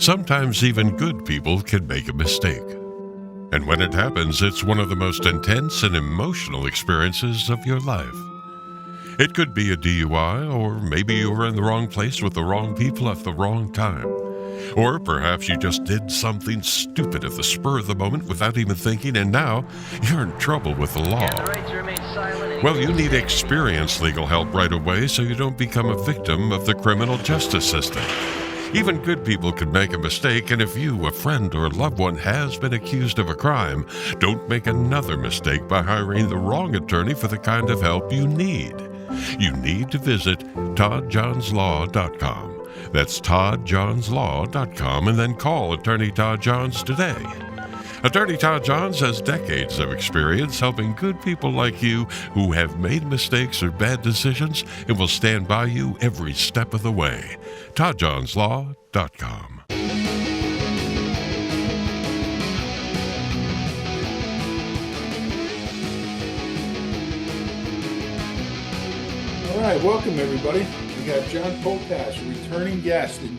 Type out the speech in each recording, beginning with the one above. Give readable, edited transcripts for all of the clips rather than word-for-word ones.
Sometimes even good people can make a mistake. And when it happens, it's one of the most intense and emotional experiences of your life. It could be a DUI, or maybe you were in the wrong place with the wrong people at the wrong time. Or perhaps you just did something stupid at the spur of the moment without even thinking, and now you're in trouble with the law. Well, you need experienced legal help right away so you don't become a victim of the criminal justice system. Even good people can make a mistake, and if you, a friend, or a loved one has been accused of a crime, don't make another mistake by hiring the wrong attorney for the kind of help you need. You need to visit toddjohnslaw.com. That's toddjohnslaw.com, and then call Attorney Todd Johns today. Attorney Todd Johns has decades of experience helping good people like you who have made mistakes or bad decisions and will stand by you every step of the way. toddjohnslaw.com. All right, welcome everybody. We got John Potash, a returning guest. And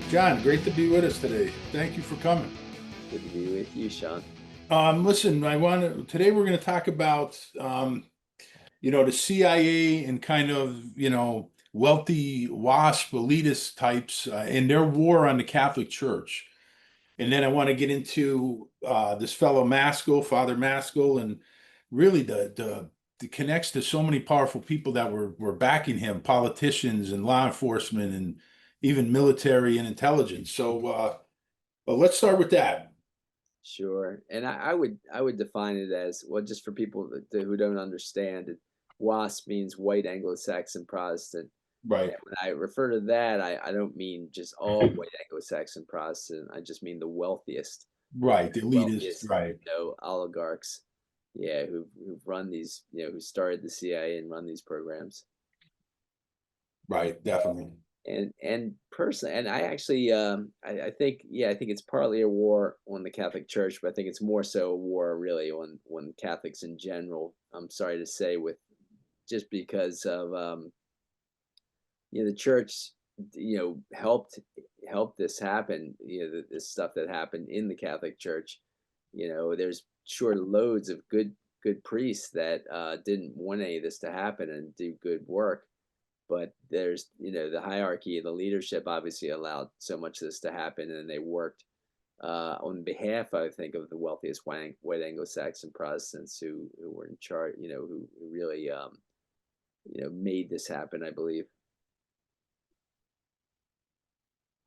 John, great to be with us today. Thank you for coming. Good to be with you, Sean. Listen, today we're going to talk about, the CIA and kind of, wealthy WASP elitist types and their war on the Catholic Church. And then I want to get into this fellow Maskell, Father Maskell, and really the connects to so many powerful people that were backing him, politicians and law enforcement and even military and intelligence. So, but let's start with that. Sure. And I would define it as, well, just for people who don't understand it, WASP means white Anglo-Saxon Protestant. Right. And when I refer to that, I don't mean just all white Anglo-Saxon Protestant. I just mean the wealthiest. Right. The elitist, right. Oligarchs. Yeah, who've run these, who started the CIA and run these programs. Right, definitely. And personally, and I actually, I think it's partly a war on the Catholic Church, but I think it's more so a war really on Catholics in general. I'm sorry to say, just because of the Church, helped this happen. This stuff that happened in the Catholic Church. There's sure loads of good priests that didn't want any of this to happen and do good work. But there's, the hierarchy, the leadership obviously allowed so much of this to happen, and they worked on behalf, I think, of the wealthiest white Anglo-Saxon Protestants who were in charge, who really, made this happen, I believe.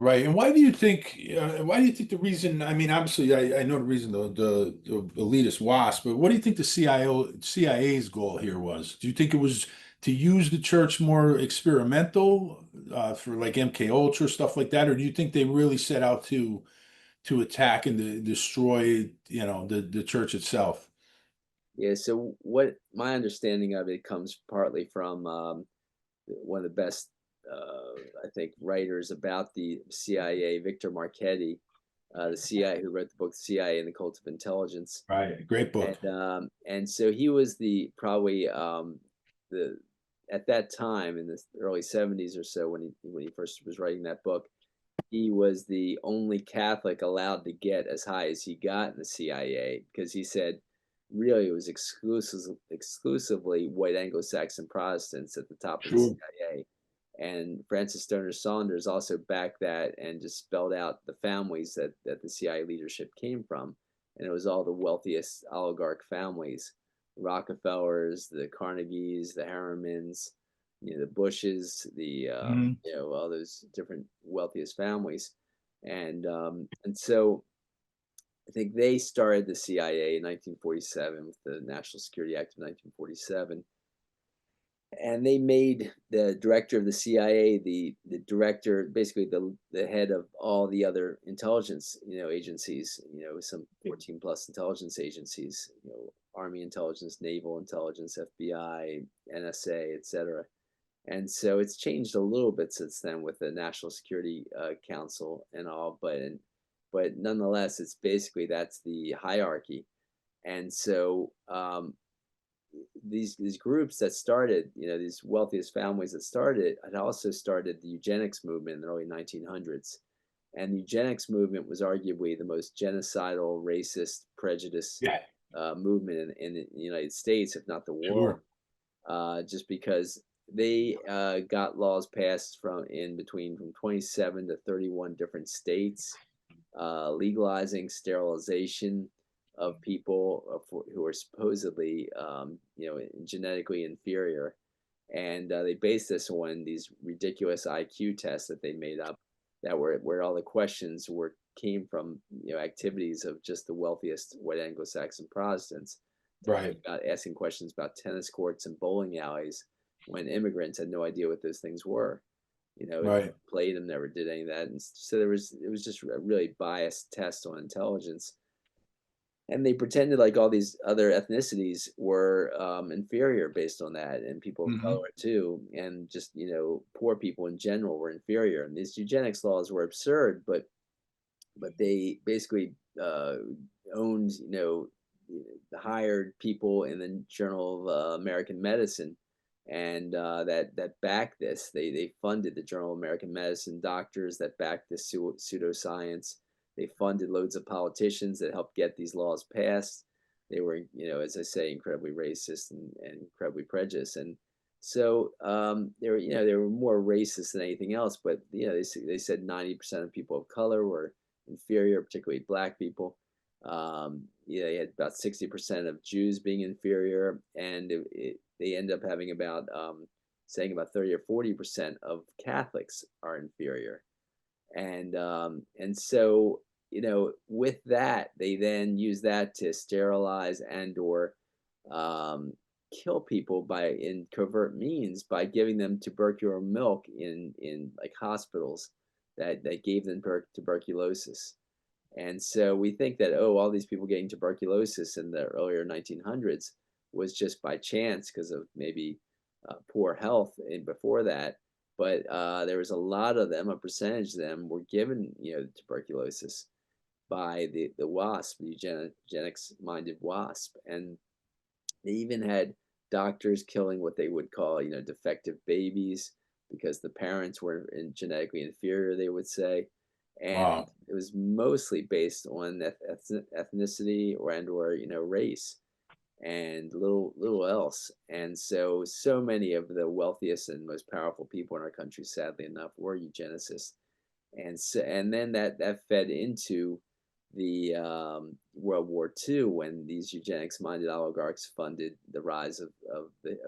Right. And why do you think the reason, I mean, obviously I know the reason the elitist WASP, but what do you think the CIA's goal here was? Do you think it was to use the church more experimental for like MKUltra, stuff like that? Or do you think they really set out to attack and to destroy, the church itself? Yeah, so what my understanding of it comes partly from one of the best I think writers about the CIA, Victor Marchetti, the CIA, who wrote the book CIA and the Cult of Intelligence. Right, great book. And so he was probably at that time in the early 70s or so when he first was writing that book, he was the only Catholic allowed to get as high as he got in the CIA, because he said really it was exclusively white Anglo-Saxon Protestants at the top of the CIA. And Francis Stoner Saunders also backed that and just spelled out the families that the CIA leadership came from. And it was all the wealthiest oligarch families, the Rockefellers, the Carnegies, the Harrimans, the Bushes, all those different wealthiest families. And so I think they started the CIA in 1947 with the National Security Act of 1947. And they made the director of the CIA the director, basically the head of all the other intelligence, agencies, some 14 plus intelligence agencies, Army intelligence, naval intelligence, FBI, NSA, etc. And so it's changed a little bit since then with the National Security Council and all, but nonetheless, it's basically that's the hierarchy. And so these groups that started, these wealthiest families that started, had also started the eugenics movement in the early 1900s. And the eugenics movement was arguably the most genocidal, racist, prejudice Yeah, movement in the United States, if not the world, sure. just because they got laws passed from 27 to 31 different states, legalizing sterilization of people who are supposedly, genetically inferior. And they based this on these ridiculous IQ tests that they made up, that were where all the questions were came from, activities of just the wealthiest white Anglo-Saxon Protestants, Right, about asking questions about tennis courts and bowling alleys when immigrants had no idea what those things were. right. Played them, never did any of that, and so it was just a really biased test on intelligence. And they pretended like all these other ethnicities were inferior based on that, and people of Hmm. color too, and just poor people in general were inferior. And these eugenics laws were absurd, but they basically owned, hired people in the Journal of American Medicine, and that backed this. They funded the Journal of American Medicine, doctors that backed this pseudoscience. They funded loads of politicians that helped get these laws passed. They were, as I say, incredibly racist and incredibly prejudiced. And so they were more racist than anything else. But they said 90% of people of color were inferior, particularly black people. They had about 60% of Jews being inferior, and they end up having about saying about 30 or 40% of Catholics are inferior. And so with that, they then use that to sterilize and or kill people in covert means by giving them tubercular milk in like hospitals that gave them tuberculosis. And so we think that, oh, all these people getting tuberculosis in the earlier 1900s was just by chance because of maybe poor health before that. But there was a lot of them, a percentage of them were given, tuberculosis by the WASP, the eugenics-minded WASP. And they even had doctors killing what they would call, defective babies because the parents were genetically inferior, they would say. And Wow. it was mostly based on ethnicity or race, and little else. And so many of the wealthiest and most powerful people in our country, sadly enough, were eugenicists. And then that fed into the World War II, when these eugenics-minded oligarchs funded the rise of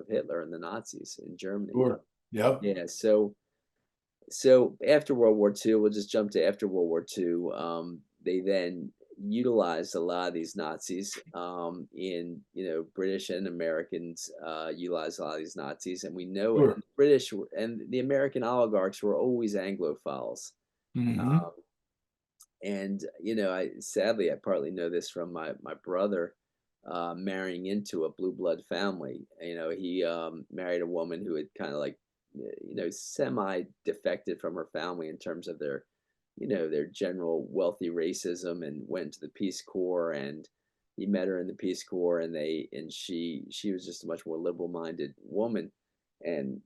Hitler and the Nazis in Germany. Sure. Yep. Yeah, so after World War II, we'll just jump to after World War II. They then utilized a lot of these Nazis, in British and Americans utilized a lot of these Nazis, and we know it. Sure. And the British and the American oligarchs were always Anglophiles. Hmm. Um, and I partly know this from my brother marrying into a blue blood family. He married a woman who had kind of like semi defected from her family in terms of their general wealthy racism, and went to the Peace Corps. And he met her in the Peace Corps, and she was just a much more liberal minded woman, and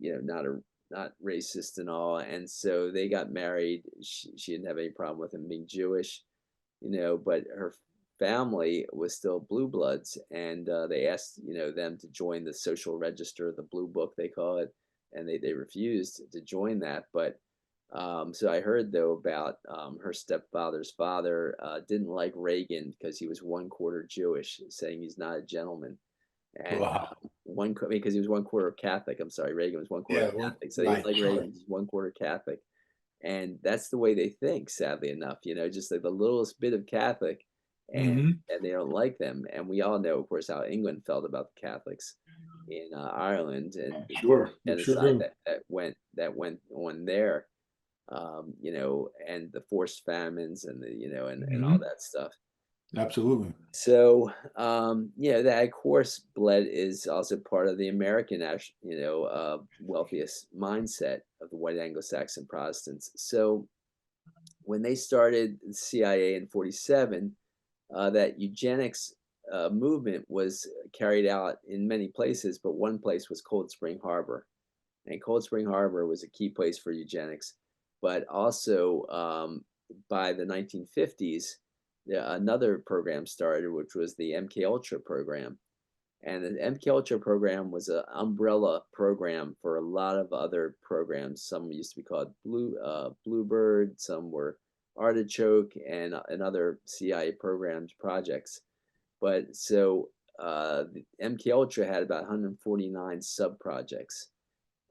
not racist and all. And so they got married. She didn't have any problem with him being Jewish, but her family was still blue bloods. And they asked them to join the social register, the blue book they call it, and they refused to join that. But so I heard though about her stepfather's father didn't like Reagan because he was 1/4 Jewish, saying he's not a gentleman. And Wow. because he was 1/4 Catholic. I'm sorry, Reagan was 1/4 Yeah. Well, Catholic, so they didn't right. like Sure. Reagan. He's 1/4 Catholic, and that's the way they think. Sadly enough, just like the littlest bit of Catholic, and Hmm. they don't like them. And we all know, of course, how England felt about the Catholics in Ireland, and the Sure. We sure genocide do. that went on there, and the forced famines, and and all Hmm. that stuff. Absolutely. So, that of course blood is also part of the American, wealthiest mindset of the white Anglo-Saxon Protestants. So when they started the CIA in 47, that eugenics movement was carried out in many places, but one place was Cold Spring Harbor. And Cold Spring Harbor was a key place for eugenics, but also by the 1950s, another program started, which was the MKUltra program. And the MKUltra program was an umbrella program for a lot of other programs. Some used to be called Bluebird, some were Artichoke, and other CIA programs, projects. But so the MKUltra had about 149 sub projects,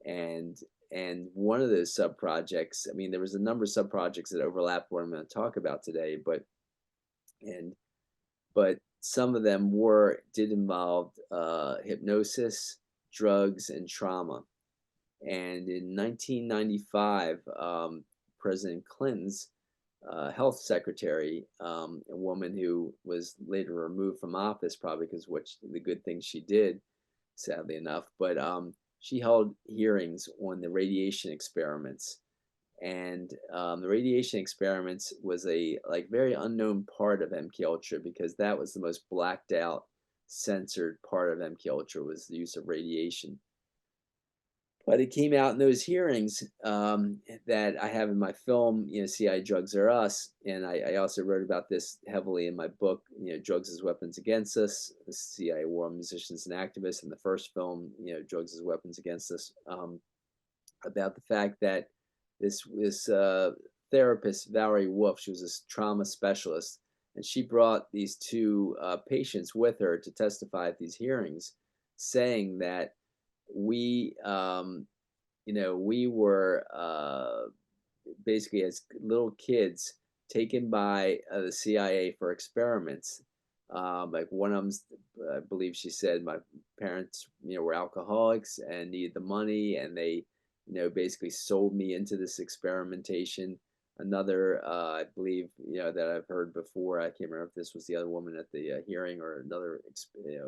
and one of those sub projects, I mean, there was a number of sub projects that overlap what I'm going to talk about today, and but some of them did involve hypnosis, drugs, and trauma. And in 1995, President Clinton's health secretary, a woman who was later removed from office, probably because the good things she did, sadly enough, but she held hearings on the radiation experiments. And the radiation experiments was a very unknown part of MKUltra, because that was the most blacked out, censored part of MKUltra, was the use of radiation. But it came out in those hearings that I have in my film, CIA Drugs Are Us, and I also wrote about this heavily in my book, Drugs as Weapons Against Us, the CIA War on Musicians and Activists, in the first film, Drugs as Weapons Against Us, about the fact that this therapist, Valerie Wolf, she was a trauma specialist, and she brought these two patients with her to testify at these hearings, saying that we were basically, as little kids, taken by the CIA for experiments. Like one of them, I believe she said, my parents, were alcoholics and needed the money, and they, basically sold me into this experimentation. Another, I believe, that I've heard before, I can't remember if this was the other woman at the hearing or another,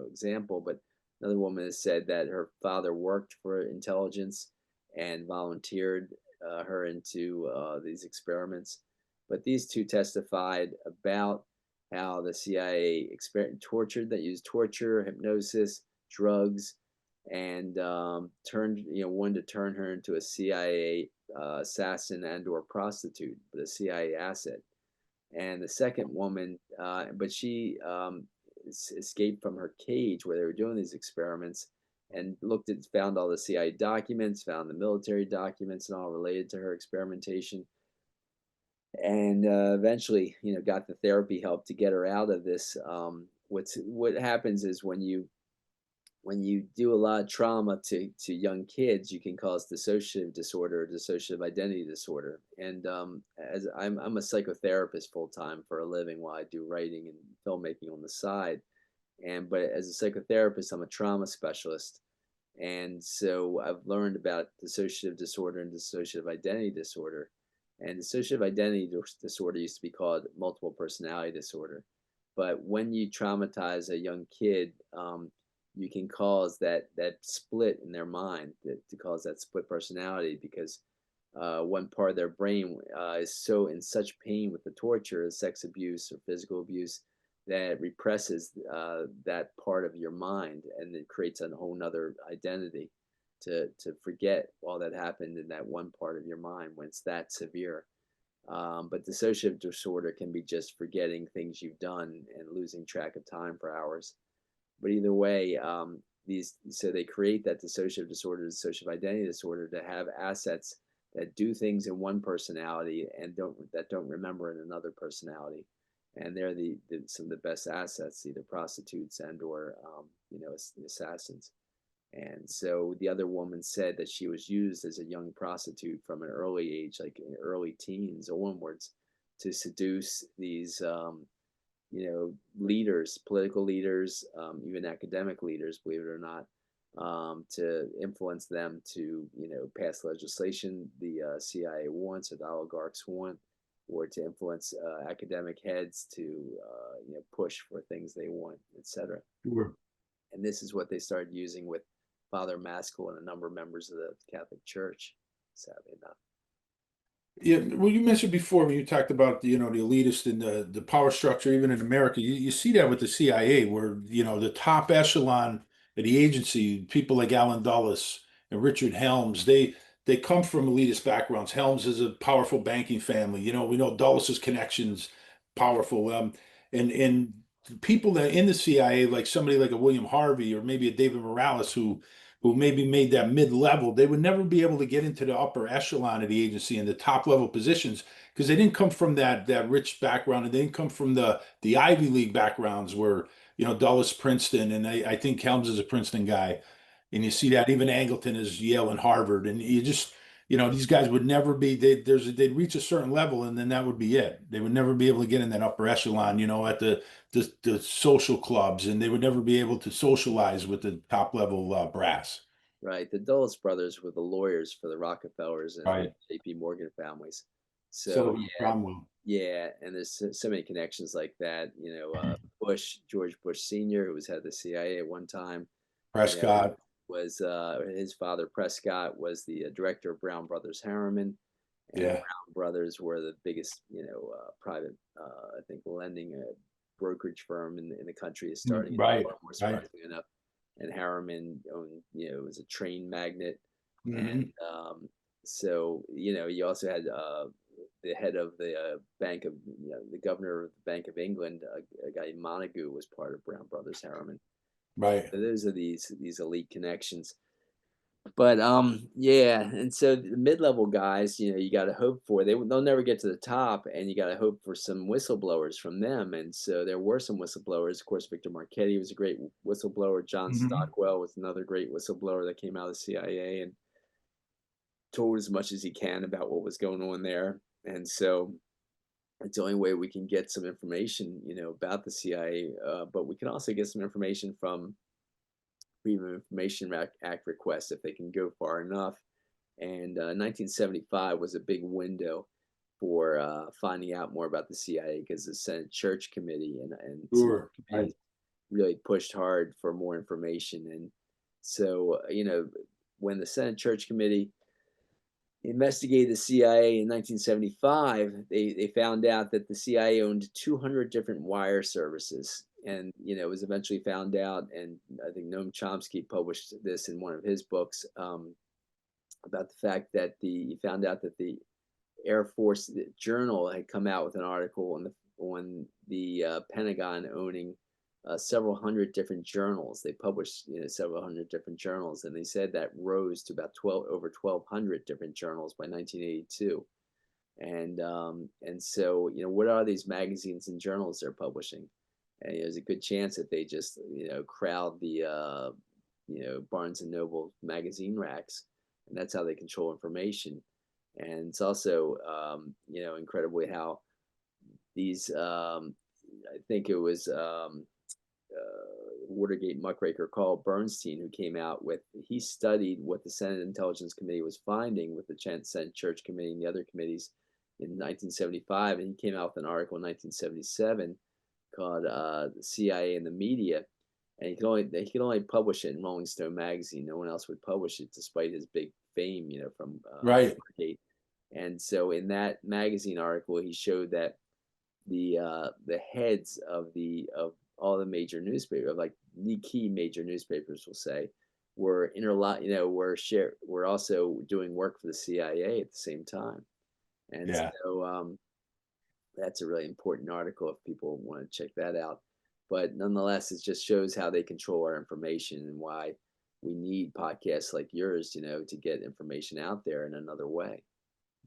example, but another woman has said that her father worked for intelligence and volunteered her into these experiments. But these two testified about how the CIA used torture, hypnosis, drugs, and wanted to turn her into a CIA assassin and/or prostitute, but a CIA asset. And the second woman, but she escaped from her cage where they were doing these experiments, and found all the CIA documents, found the military documents and all related to her experimentation, and eventually, got the therapy help to get her out of this. What happens is when you do a lot of trauma to young kids, you can cause dissociative disorder, dissociative identity disorder. And as I'm a psychotherapist full time for a living while I do writing and filmmaking on the side. But as a psychotherapist, I'm a trauma specialist. And so I've learned about dissociative disorder and dissociative identity disorder. And dissociative identity disorder used to be called multiple personality disorder. But when you traumatize a young kid, you can cause that split in their mind, to cause that split personality, because one part of their brain is so in such pain with the torture, sex abuse or physical abuse, that it represses that part of your mind, and it creates a whole nother identity to forget all that happened in that one part of your mind when it's that severe. But dissociative disorder can be just forgetting things you've done and losing track of time for hours. But either way, so they create that dissociative disorder, dissociative identity disorder, to have assets that do things in one personality and don't remember in another personality. And they're some of the best assets, either prostitutes and/or assassins. And so the other woman said that she was used as a young prostitute from an early age, like in early teens or onwards, to seduce these leaders, political leaders, even academic leaders, believe it or not, to influence them to, pass legislation the CIA wants or the oligarchs want, or to influence academic heads to, push for things they want, etc. Sure. And this is what they started using with Father Maskell and a number of members of the Catholic Church, sadly enough. Yeah, well, you mentioned before when you talked about the elitist and the power structure, even in America, you see that with the CIA, where the top echelon of the agency, people like Alan Dulles and Richard Helms, they they come from elitist backgrounds. Helms is a powerful banking family. You know, we know Dulles' connections, powerful. And people that in the CIA, like somebody like a William Harvey or maybe a David Morales, who maybe made that mid-level, they would never be able to get into the upper echelon of the agency and the top level positions because they didn't come from that rich background, and they didn't come from the Ivy League backgrounds where, you know, Dulles, Princeton, and I think Helms is a Princeton guy. And you see that even Angleton is Yale and Harvard, and you just, you know, these guys would never be. They'd reach a certain level, and then that would be it. They would never be able to get in that upper echelon, you know, at the social clubs, and they would never be able to socialize with the top level brass. Right. The Dulles brothers were the lawyers for the Rockefellers and Right. J.P. Morgan families. So Sullivan Cromwell. yeah, and there's so many connections like that. You know, Bush, George Bush Sr., who was head of the CIA at one time, you know, Prescott. was his father Prescott was the director of Brown Brothers Harriman, and Yeah. Brown Brothers were the biggest, you know, private, I think, lending brokerage firm in the country, is starting in Right. Baltimore, Right. surprisingly enough. And Harriman owned, you know, was a train magnate, Hmm. and so you know, you also had the head of the Bank of, you know, the governor of the Bank of England, a guy named Montagu, was part of Brown Brothers Harriman. Right. So those are these elite connections. But yeah, and so the mid-level guys, you know, you got to hope for, they'll never get to the top, and you got to hope for some whistleblowers from them. And so there were some whistleblowers. Of course, Victor Marchetti was a great whistleblower. John Hmm. Stockwell was another great whistleblower that came out of the CIA and told as much as he can about what was going on there. And so it's the only way we can get some information, you know, about the CIA. But we can also get some information from Freedom of Information Act requests if they can go far enough. And 1975 was a big window for finding out more about the CIA, because the Senate Church Committee and some Sure. Right. committees really pushed hard for more information. And so, you know, when the Senate Church Committee investigated the CIA in 1975, they found out that the CIA owned 200 different wire services. And, you know, it was eventually found out, and I think Noam Chomsky published this in one of his books, about the fact that he found out that the Air Force Journal had come out with an article on the Pentagon owning several hundred different journals. They published, you know, several hundred different journals, and they said that rose to about over 1,200 different journals by 1982. And so, you know, what are these magazines and journals they're publishing? And there's a good chance that they just, you know, crowd the you know, Barnes and Noble magazine racks, and that's how they control information. And it's also, you know, incredibly how these, I think it was Watergate muckraker Carl Bernstein who came out with, he studied what the Senate Intelligence Committee was finding with the Senate Church Committee and the other committees in 1975, and he came out with an article in 1977 called "The CIA and the Media," and he could only publish it in Rolling Stone magazine. No one else would publish it, despite his big fame, you know, from Right. Watergate. And so, in that magazine article, he showed that the heads of all the major newspapers, like the key major newspapers, will say, were you know, were also doing work for the CIA at the same time. And Yeah. so that's a really important article if people want to check that out. But nonetheless, it just shows how they control our information and why we need podcasts like yours, you know, to get information out there in another way.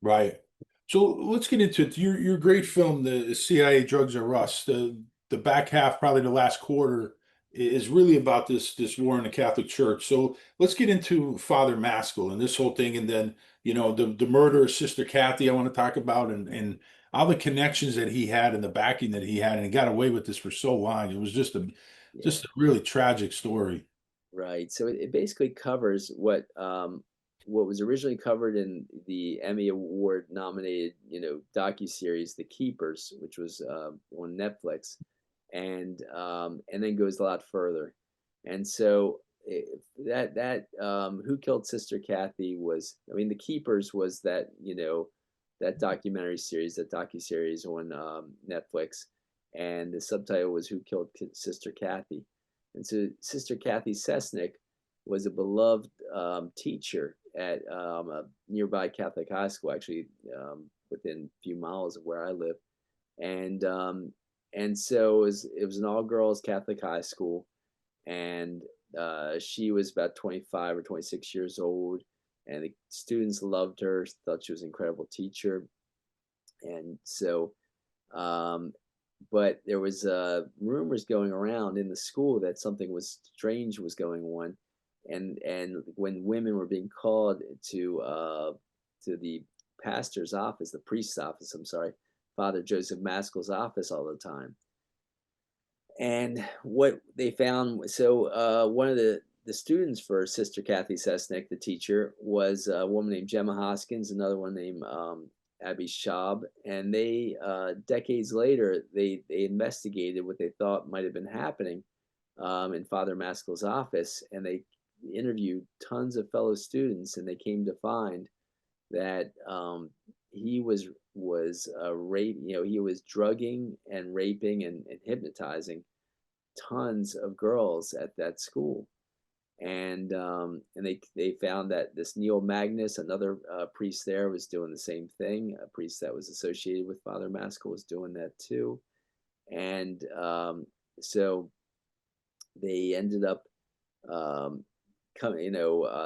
Right. So let's get into it. Your great film, the CIA Drugs Are Us. The back half, probably the last quarter, is really about this war in the Catholic Church. So let's get into Father Maskell and this whole thing, and then, you know, the murder of Sister Cathy I want to talk about, and all the connections that he had and the backing that he had, and he got away with this for so long. It was Yeah. just a really tragic story. Right. So it basically covers what was originally covered in the Emmy Award nominated, you know, docuseries The Keepers, which was on Netflix, and then goes a lot further. And so Who Killed Sister Cathy was, I mean, The Keepers was that, you know, that documentary series, that docuseries on Netflix, and the subtitle was Who Killed Sister Cathy. And so Sister Cathy Sesnick was a beloved teacher at a nearby Catholic high school, actually within a few miles of where I live, and so it was an all girls Catholic high school, and she was about 25 or 26 years old, and the students loved her, thought she was an incredible teacher, and so um, but there was rumors going around in the school that something was strange was going on, and when women were being called to the pastor's office, the priest's office, I'm sorry, Father Joseph Maskell's office all the time. And what they found, so one of the students for Sister Cathy Sesnick, the teacher, was a woman named Gemma Hoskins, another one named Abby Schaub, and they decades later they investigated what they thought might have been happening in Father Maskell's office, and they interviewed tons of fellow students, and they came to find that he was rape, he was drugging and raping and hypnotizing tons of girls at that school, and they found that this Neil Magnus, another priest there, was doing the same thing. A priest that was associated with Father Maskell was doing that too, and so they ended up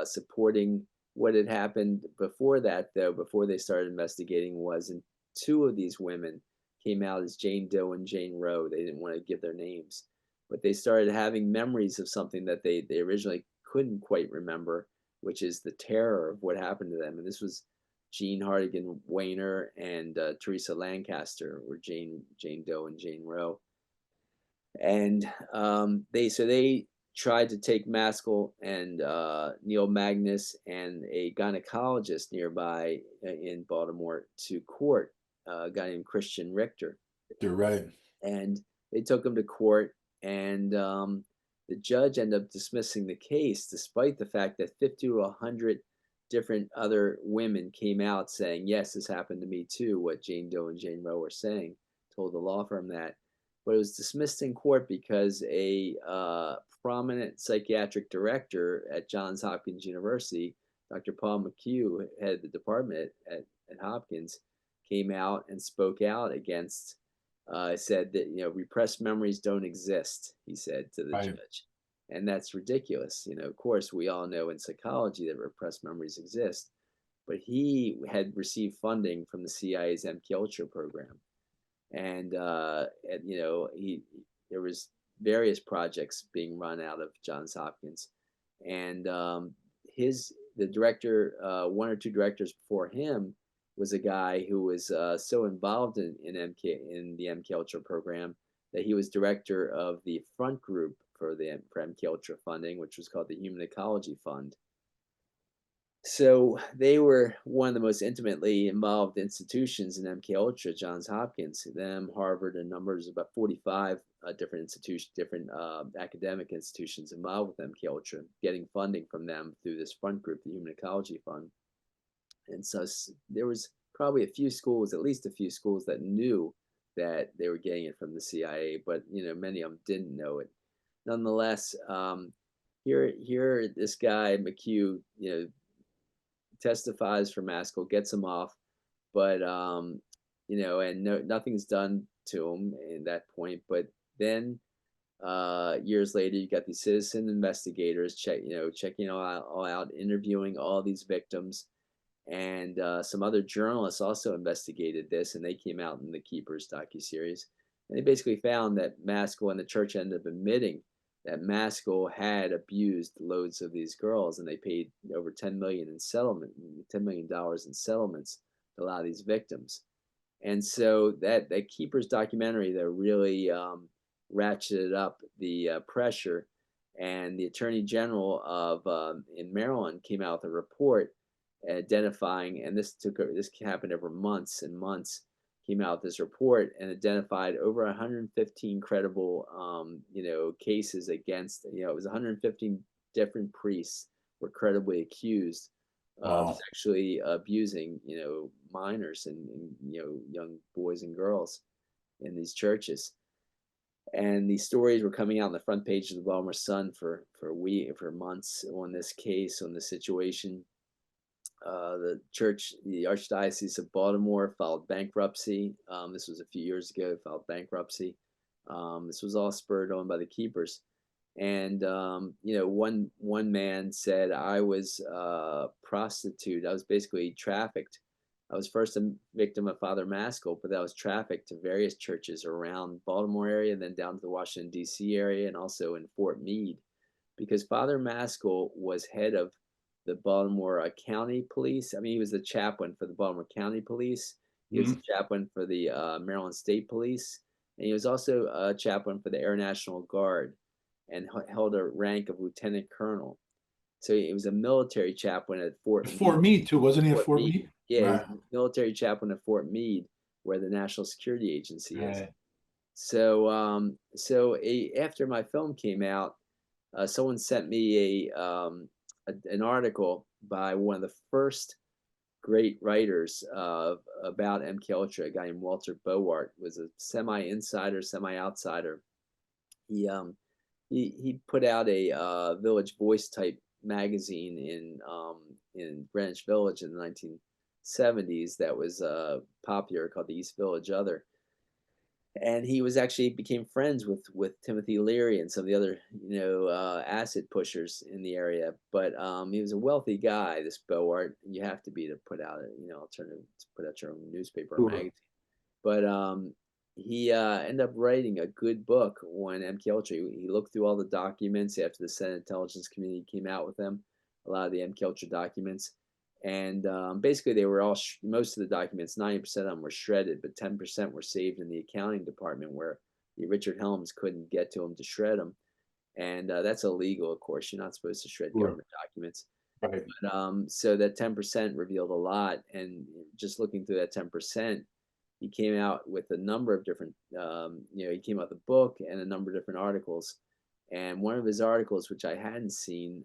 supporting what had happened before that. Though before they started investigating, was and two of these women came out as Jane Doe and Jane Roe. They didn't want to give their names, but they started having memories of something that they originally couldn't quite remember, which is the terror of what happened to them. And this was Jean Hartigan Weiner and Teresa Lancaster, or Jane Doe and Jane Roe. And they tried to take Maskell and Neil Magnus and a gynecologist nearby in Baltimore to court, a guy named Christian Richter. You're right. And they took him to court, and the judge ended up dismissing the case, despite the fact that 50 to 100 different other women came out saying, yes, this happened to me too, what Jane Doe and Jane Roe were saying, told the law firm that. But it was dismissed in court because a prominent psychiatric director at Johns Hopkins University, Dr. Paul McHugh, head of the department at Hopkins, came out and spoke out against, said that, repressed memories don't exist, he said to the judge. And that's ridiculous. Of course, we all know in psychology that repressed memories exist, but he had received funding from the CIA's MKUltra program. And there was various projects being run out of Johns Hopkins, and the director, one or two directors before him, was a guy who was so involved in the MKUltra program that he was director of the front group for MKUltra funding, which was called the Human Ecology Fund. So they were one of the most intimately involved institutions in MKUltra, Johns Hopkins, them, Harvard, and numbers, about 45 different institutions, different academic institutions involved with MKUltra, getting funding from them through this front group, the Human Ecology Fund. And so there was probably at least a few schools that knew that they were getting it from the CIA, but many of them didn't know it. Nonetheless, here this guy McHugh, testifies for Maskell, gets him off, but nothing's done to him at that point. But then years later, you got these citizen investigators checking all out, interviewing all these victims, and some other journalists also investigated this, and they came out in the Keepers docuseries, and they basically found that Maskell and the church ended up admitting that Maskell had abused loads of these girls, and they paid over $10 million in settlements to a lot of these victims. And so that Keepers documentary that really ratcheted up the pressure, and the Attorney General of in Maryland came out with a report identifying, and this happened over months and months, came out with this report and identified over 115 credible, cases against, it was 115 different priests were credibly accused of sexually abusing, minors and young boys and girls in these churches. And these stories were coming out on the front page of the Baltimore Sun for months on this case, on this situation. the church, the Archdiocese of Baltimore, filed bankruptcy. This was a few years ago. Filed bankruptcy. This was all spurred on by the keepers. And one man said, I was a prostitute. I was basically trafficked. I was first a victim of Father Maskell, but I was trafficked to various churches around Baltimore area, and then down to the Washington D.C. area, and also in Fort Meade, because Father Maskell was head of the Baltimore County Police. I mean, he was the chaplain for the Baltimore County Police. He was the chaplain for the Maryland State Police, and he was also a chaplain for the Air National Guard, and held a rank of lieutenant colonel. So he was a military chaplain at Fort Fort Meade too, wasn't he at Fort Meade. Meade? Yeah, he was Right. a military chaplain at Fort Meade, where the National Security Agency is. Right. So, after my film came out, someone sent me an article by one of the first great writers about MKUltra, a guy named Walter Bowart. Was a semi-insider, semi-outsider. He put out a Village Voice type magazine in Greenwich Village in the 1970s that was popular, called the East Village Other. And he was actually became friends with Timothy Leary and some of the other acid pushers in the area. But he was a wealthy guy, this Bowart. You have to be to put out alternative, to put out your own newspaper or magazine. But he ended up writing a good book on MKUltra. He looked through all the documents after the Senate Intelligence Committee came out with them, a lot of the MKUltra documents. And basically, they were all most of the documents, 90% of them were shredded, but 10% were saved in the accounting department, where the Richard Helms couldn't get to them to shred them. And that's illegal, of course. You're not supposed to shred government documents. Right. But, so that 10% revealed a lot. And just looking through that 10%, he came out with a number of different, he came out with a book and a number of different articles. And one of his articles, which I hadn't seen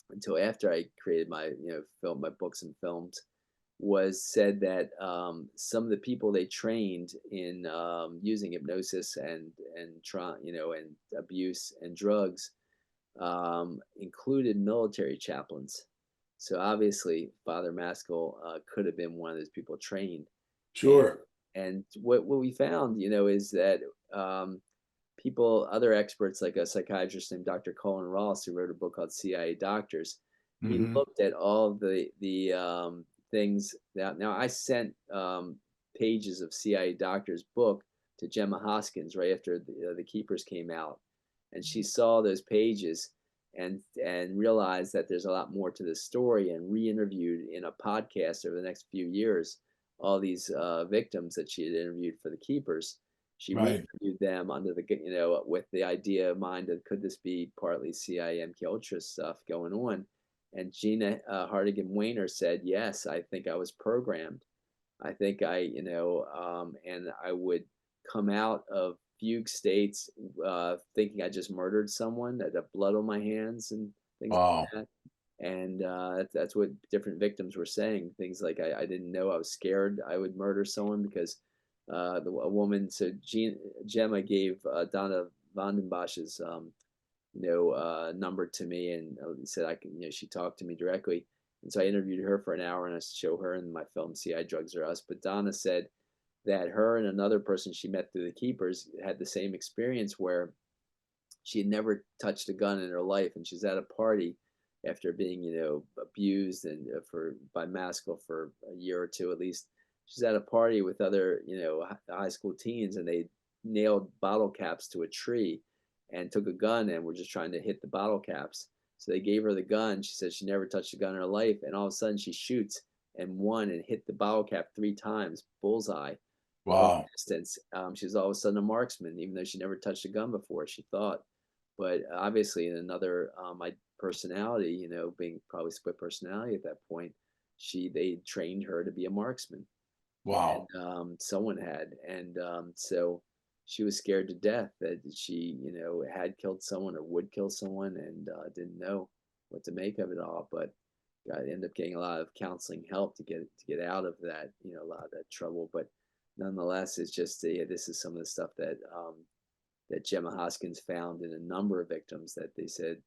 until after I created my, my books and films, was said that some of the people they trained in using hypnosis and abuse and drugs included military chaplains. So obviously, Father Maskell could have been one of those people trained. Sure. And what we found, is that other experts, like a psychiatrist named Dr. Colin Ross, who wrote a book called CIA Doctors, he looked at all of the things that. Now, I sent pages of CIA Doctors' book to Gemma Hoskins right after the Keepers came out, and she saw those pages and realized that there's a lot more to this story, and re-interviewed in a podcast over the next few years all these victims that she had interviewed for the Keepers. She re-interviewed them under the, with the idea in mind of, could this be partly CIA MKUltra stuff going on? And Gina Hartigan Weiner said, yes, I think I was programmed. I think and I would come out of fugue states thinking I just murdered someone, that had blood on my hands and things like that. And that's what different victims were saying. Things like, I didn't know, I was scared I would murder someone because a woman. So Gemma gave Donna Vandenbosch's number to me, and said I can. She talked to me directly, and so I interviewed her for an hour, and I show her in my film "CI Drugs Are Us." But Donna said that her and another person she met through the Keepers had the same experience, where she had never touched a gun in her life, and she's at a party after being abused and by Maskell for a year or two at least. She's at a party with other high school teens, and they nailed bottle caps to a tree and took a gun and were just trying to hit the bottle caps. So they gave her the gun. She said she never touched a gun in her life, and all of a sudden she shoots and hit the bottle cap 3 times, bullseye. Wow. Distance. She's all of a sudden a marksman, even though she never touched a gun before, she thought. But obviously, in another, my personality, being probably split personality at that point, they trained her to be a marksman. Wow. And someone had, and so she was scared to death that she, had killed someone or would kill someone, and didn't know what to make of it all. But I ended up getting a lot of counseling help to get out of that, a lot of that trouble. But nonetheless, it's just this is some of the stuff that that Gemma Hoskins found in a number of victims, that they said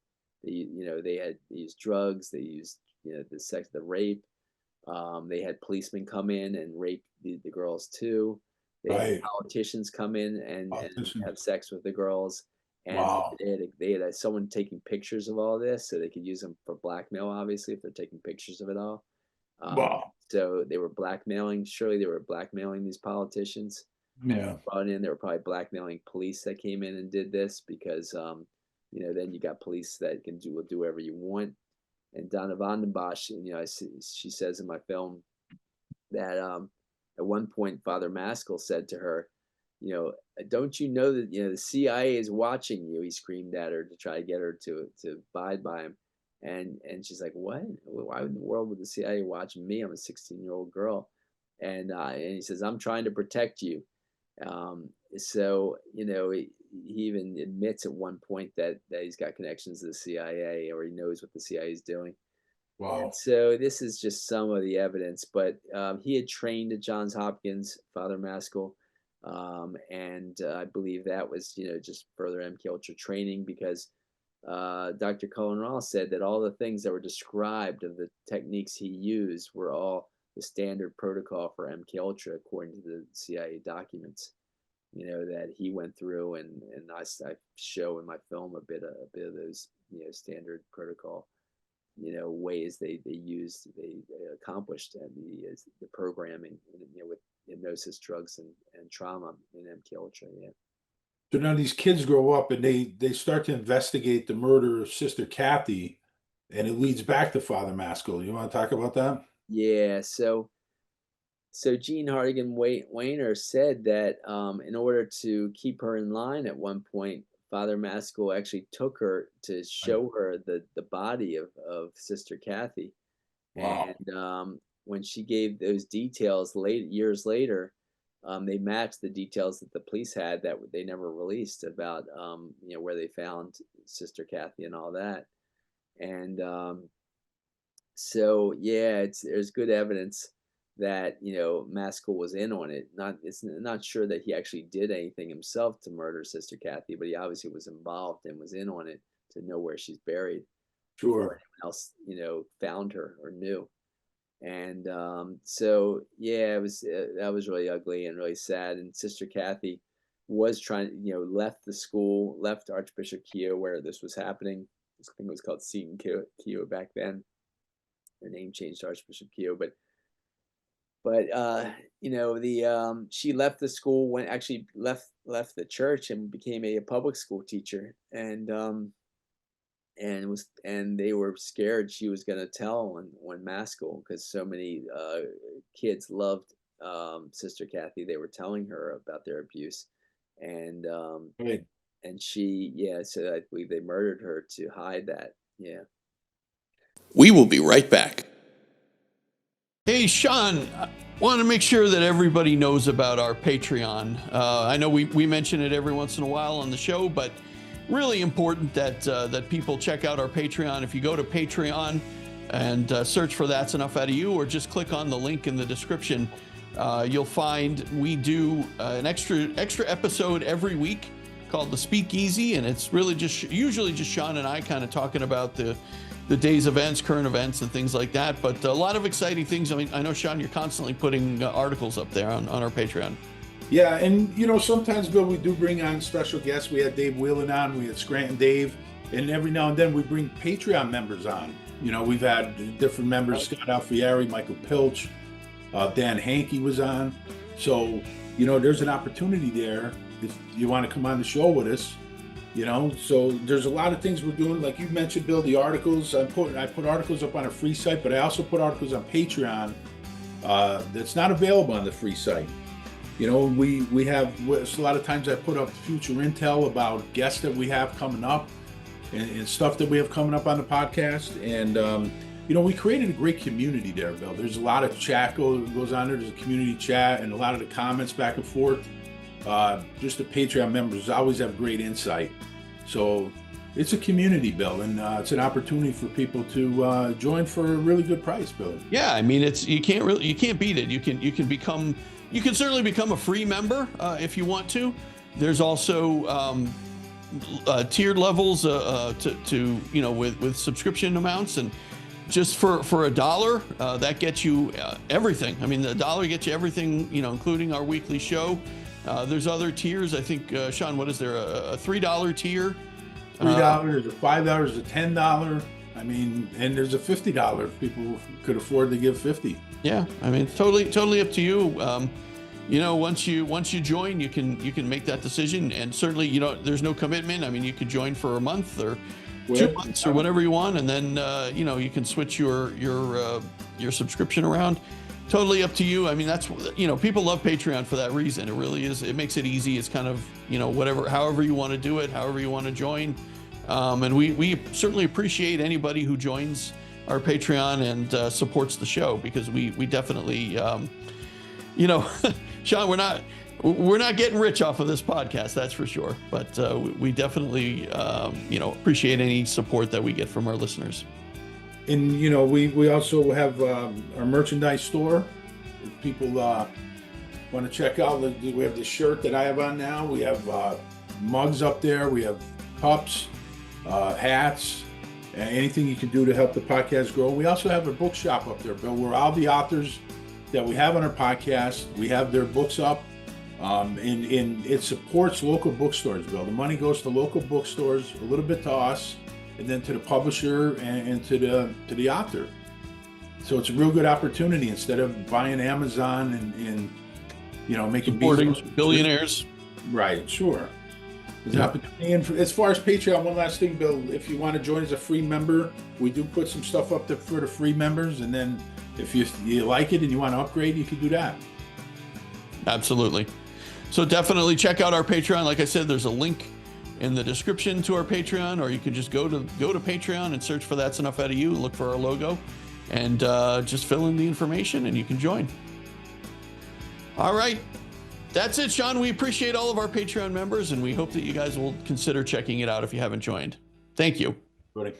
they had used drugs, they used the rape. They had policemen come in and rape the girls too. They had politicians come in and have sex with the girls. And Wow. they had someone taking pictures of all this so they could use them for blackmail, obviously, if they're taking pictures of it all. Wow. So they were blackmailing, surely they were blackmailing these politicians. Yeah. Brought in, they were probably blackmailing police that came in and did this because, then you got police that will do whatever you want. And Donna Vandenbosch, she says in my film that at one point Father Maskell said to her, don't you know that the CIA is watching you? He screamed at her to try to get her to abide by him, and she's like, what? Why in the world would the CIA watch me? I'm a 16-year-old girl, and he says, I'm trying to protect you. So he even admits at one point that he's got connections to the CIA, or he knows what the CIA is doing. Wow. And so this is just some of the evidence, but he had trained at Johns Hopkins, Father Maskell, and I believe that was just further MKUltra training, because Dr. Cullen Ross said that all the things that were described of the techniques he used were all the standard protocol for MKUltra according to the CIA documents, that he went through, and I show in my film a bit of those standard protocol ways they accomplished the programming with hypnosis, drugs, and trauma in MKUltra. Yeah. So now these kids grow up and they start to investigate the murder of Sister Cathy, and it leads back to Father Maskell. You want to talk about that? Yeah. So Jean Hartigan Weiner said that in order to keep her in line, at one point, Father Maskell actually took her to show her the body of Sister Cathy. Wow. And when she gave those details years later, they matched the details that the police had that they never released about where they found Sister Cathy and all that. And so yeah, there's good evidence that Maskell was in on it. It's not sure that he actually did anything himself to murder Sister Cathy, but he obviously was involved and was in on it to know where she's buried. Sure. Anyone else found her or knew. And so yeah, that was really ugly and really sad. And Sister Cathy was trying, left the school, left Archbishop Keogh where this was happening. This thing was called Seton Keogh back then. Her name changed to Archbishop Keogh, but she left the school, left the church and became a public school teacher, and they were scared she was going to tell on Maskell, because so many kids loved Sister Cathy. They were telling her about their abuse, and Right. and so I believe they murdered her to hide that. Yeah. We will be right back. Hey, Sean, I want to make sure that everybody knows about our Patreon. I know we mention it every once in a while on the show, but really important that people check out our Patreon. If you go to Patreon and search for That's Enough Out of You, or just click on the link in the description, you'll find we do an extra episode every week called The Speakeasy, and it's really usually just Sean and I kind of talking about the day's events, current events, and things like that. But a lot of exciting things. I mean, I know, Sean, you're constantly putting articles up there on our Patreon. Yeah, and sometimes, Bill, we do bring on special guests. We had Dave Whelan on, we had Scranton Dave, and every now and then we bring Patreon members on. We've had different members, Scott Alfieri, Michael Pilch, Dan Hankey was on. So, there's an opportunity there if you want to come on the show with us. So there's a lot of things we're doing. Like you mentioned, Bill, the articles. I put articles up on a free site, but I also put articles on Patreon that's not available on the free site. We have a lot of times I put up future intel about guests that we have coming up and stuff that we have coming up on the podcast. And we created a great community there, Bill. There's a lot of chat goes on there. There's a community chat and a lot of the comments back and forth. Just the Patreon members always have great insight. So it's a community, Bill, and it's an opportunity for people to join for a really good price, Bill. Yeah, I mean, you can't beat it. You can certainly become a free member if you want to. There's also tiered levels with subscription amounts, and just for $1, that gets you everything. I mean, the $1 gets you everything, including our weekly show. There's other tiers. I think, Sean, what is there? A $3 tier? $3, a $5, a $10. I mean, and there's a $50 if people could afford to give 50. Yeah, I mean, totally up to you. Once you join, you can make that decision, and certainly, there's no commitment. I mean, you could join for a month or 2 months or whatever you want, and then you can switch your subscription around. Totally up to you. I mean, that's people love Patreon for that reason. It really is. It makes it easy. It's kind of however you want to do it, however you want to join. And we certainly appreciate anybody who joins our Patreon and supports the show, because we definitely, Sean, we're not getting rich off of this podcast, that's for sure. But we definitely, appreciate any support that we get from our listeners. And, we also have our merchandise store. If people want to check out, we have the shirt that I have on now. We have mugs up there. We have cups, hats, anything you can do to help the podcast grow. We also have a bookshop up there, Bill, where all the authors that we have on our podcast, we have their books up. And it supports local bookstores, Bill. The money goes to local bookstores, a little bit to us, and then to the publisher and to the author. So it's a real good opportunity instead of buying Amazon and making supporting billionaires. Right, sure. There's an opportunity. And as far as Patreon, one last thing, Bill, if you want to join as a free member, we do put some stuff up there for the free members, and then if you like it and you want to upgrade, you can do that. Absolutely. So definitely check out our Patreon. Like I said, there's a link in the description to our Patreon, or you can just go to Patreon and search for That's Enough Out of You, look for our logo, and just fill in the information and you can join. All right. That's it, Sean. We appreciate all of our Patreon members, and we hope that you guys will consider checking it out if you haven't joined. Thank you. Buddy.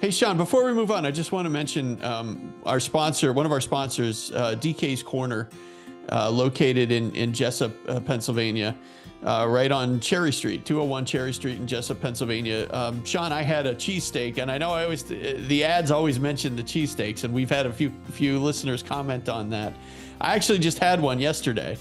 Hey, Sean, before we move on, I just want to mention our sponsor, one of our sponsors, DK's Corner, located in Jessup, Pennsylvania, right on Cherry Street, 201 Cherry Street in Jessup, Pennsylvania. Sean, I had a cheesesteak, and I know the ads always mention the cheesesteaks, and we've had a few listeners comment on that. I actually just had one yesterday.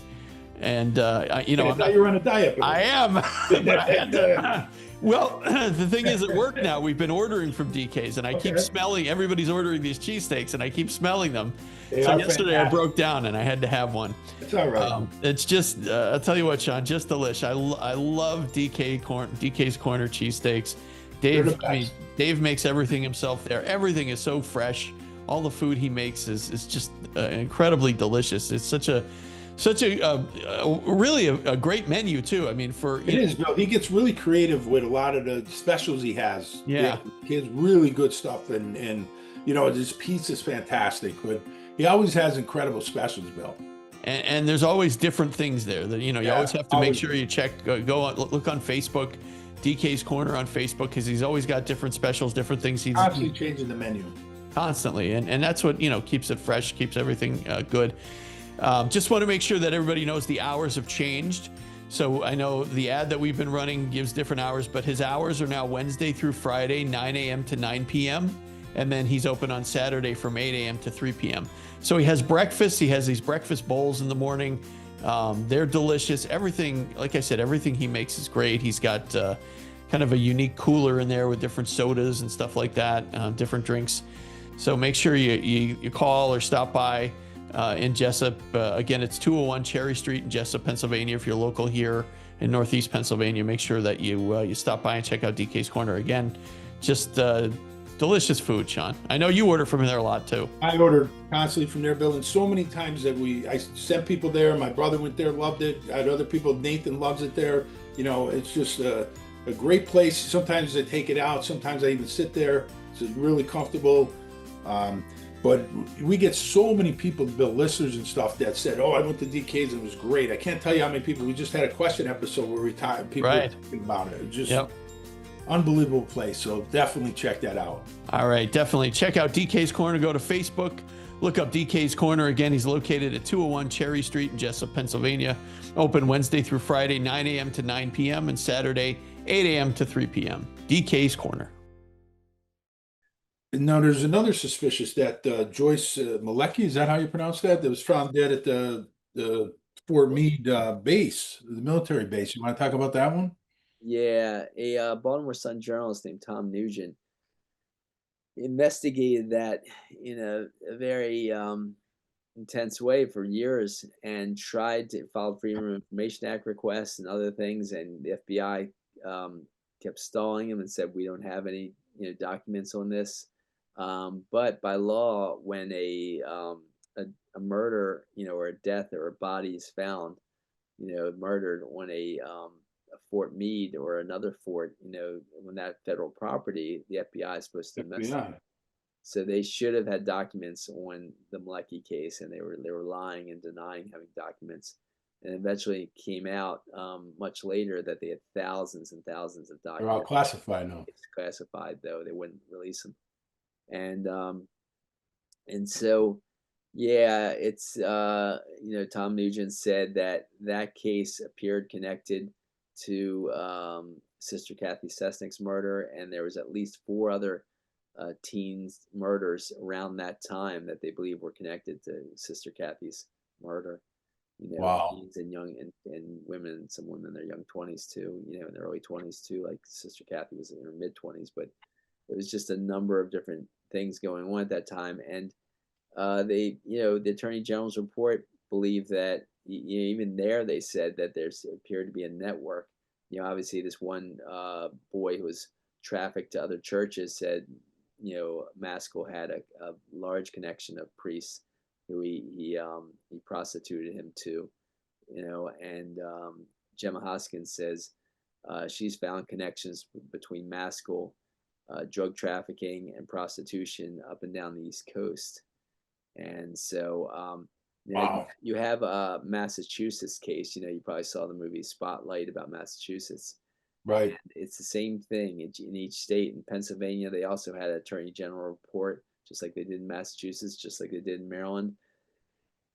And I thought you were on a diet. I am. But I had to, well, the thing is, at work now, we've been ordering from DK's, and I keep smelling. Everybody's ordering these cheesesteaks, and I keep smelling them. So yesterday I broke down, and I had to have one. It's all right. It's just, I'll tell you what, Sean, just delish. I love DK's Corner cheesesteaks. Dave makes everything himself there. Everything is so fresh. All the food he makes is just incredibly delicious. It's such a really a great menu too. I mean, it is. He gets really creative with a lot of the specials he has. Yeah. He has really good stuff, and his pizza's fantastic. But he always has incredible specials, Bill. And there's always different things there that you always have to make sure you check. Go on, look on Facebook, DK's Corner on Facebook, because he's always got different specials, different things. He's constantly changing the menu. Constantly, and that's what keeps it fresh, keeps everything good. Just want to make sure that everybody knows the hours have changed. So I know the ad that we've been running gives different hours, but his hours are now Wednesday through Friday, 9 a.m. to 9 p.m. And then he's open on Saturday from 8 a.m. to 3 p.m. So he has breakfast. He has these breakfast bowls in the morning. They're delicious. Everything, like I said, everything he makes is great. He's got kind of a unique cooler in there with different sodas and stuff like that, different drinks. So make sure you call or stop by. In Jessup. Again, it's 201 Cherry Street in Jessup, Pennsylvania. If you're local here in Northeast Pennsylvania, make sure that you stop by and check out DK's Corner. Again, just delicious food, Sean. I know you order from there a lot too. I order constantly from there, Bill, and so many times that I sent people there. My brother went there, loved it. I had other people. Nathan loves it there. It's just a great place. Sometimes I take it out. Sometimes I even sit there. It's really comfortable. But we get so many people, Bill, listeners and stuff, that said, "Oh, I went to DK's and it was great." I can't tell you how many people. We just had a question episode where people were talking about it. It's just unbelievable place. So definitely check that out. All right, definitely check out DK's Corner. Go to Facebook, look up DK's Corner. Again, he's located at 201 Cherry Street in Jessup, Pennsylvania. Open Wednesday through Friday, 9 a.m. to 9 p.m. and Saturday, 8 a.m. to 3 p.m. DK's Corner. Now, there's another suspicious that Joyce Malecki, is that how you pronounce that? That was found dead at the Fort Meade base, the military base. You want to talk about that one? Yeah, a Baltimore Sun journalist named Tom Nugent investigated that in a very intense way for years and tried to file Freedom of Information Act requests and other things, and the FBI kept stalling him and said we don't have any documents on this. But by law, when a murder or a death or a body is found murdered on a Fort Meade or another fort, when that federal property, the FBI is supposed to investigate. FBI. So they should have had documents on the Malecki case, and they were lying and denying having documents. And eventually it came out much later that they had thousands and thousands of They're all documents. classified now. It's classified, though they wouldn't release them. And so yeah, it's Tom Nugent said that case appeared connected to Sister Cathy Sesnick's murder, and there was at least 4 other teens murders around that time that they believe were connected to Sister Cathy's murder. Wow. Teens and young and women, some women in their young 20s too, in their early 20s too, like Sister Cathy was in her mid 20s, but it was just a number of different things going on at that time. And the Attorney General's report believed that even there they said that there appeared to be a network. Obviously this one boy who was trafficked to other churches said Maskell had a large connection of priests who he prostituted him to, and Gemma Hoskins says she's found connections between Maskell, drug trafficking, and prostitution up and down the East Coast. And so Wow. you have a Massachusetts case. You probably saw the movie Spotlight about Massachusetts. Right. And it's the same thing in each state. In Pennsylvania, they also had an Attorney General report, just like they did in Massachusetts, just like they did in Maryland.